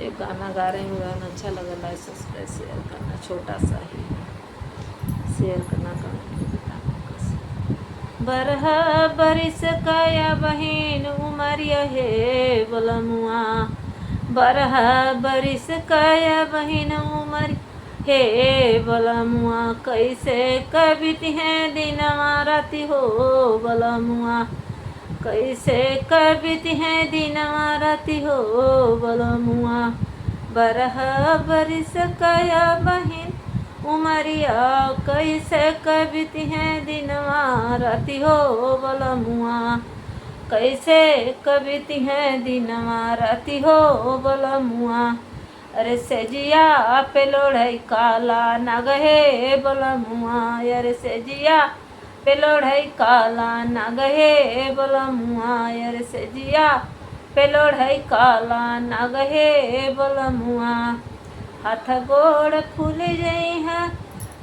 एक गाना गा रही हूँ, गाना अच्छा लगा लाइक सब्सक्राइब शेयर करना, छोटा सा ही शेयर करना, कमेंट में बताना कैसे। बरह बरिस कया बहिन उमरिया हे बोलमुआ, बरह बरिस कया बहिन उमर हे बोलमुआ, कैसे कबित हैं दिनवा राति हो बोलमुआ, कैसे कबित हैं दिनवा राति हो बोलमुआ, बरह बरिस कया बहिन उमरिया, कैसे कबित हैं दिनवा राति हो बोलमुआ, कैसे कबित हैं दिनवा राति हो बोलमुआ, अरे सेजिया पे लोढ़ई काला नाग हे बोलमुआ, अरे सेजिया पे लोढ़ई काला नाग हे बोलमुआ, अरे सेजिया पे लोढ़ई काला नाग हे बोलमुआ, हाथ गोड़ फूल जई है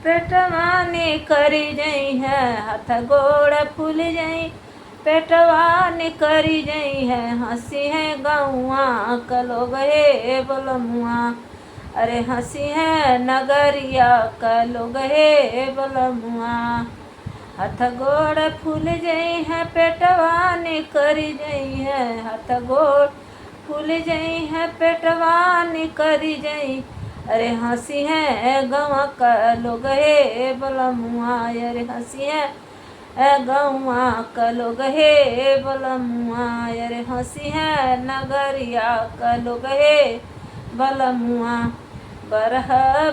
पेटवा ने करी जई है, हाथ गोड़ फूल जई पेटवा ने करी जई है, हंसी है गौआ का लोग हे बोलमुआ, अरे हंसी है नगरिया का लोग हे बोलमुआ, हाथ गोड़ फूल जई है पेटवा ने करी जई है, हाथ गोड़ फूल जई है पेटवा ने करी जई, अरे हंसी है गवा का लोग हे बोलमुआ, अरे हंसी है गौआ का लोग हे बोलमुआ, अरे हंसी है नगरिया का लोग हे बोलमुआ, बरह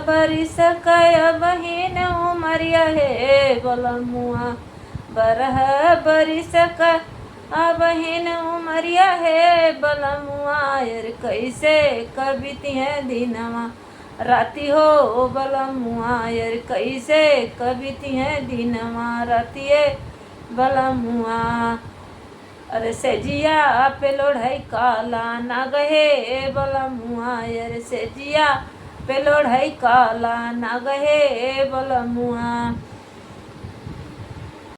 बरिस कया बहिन उमरिया हे बोलमुआ, बरह बरिस कया बहिन उमरिया हे बोलमुआ, अरे कैसे कबित हैं दिनवा राति हो बोलमुआ, अरे कैसे कबित हैं दिनवा राति बोलमुआ, अरे सेजिया पे लोढ़ई काला नाग हे बोलमुआ, अरे सेजिया पे लोढ़ई काला नाग हे बोलमुआ,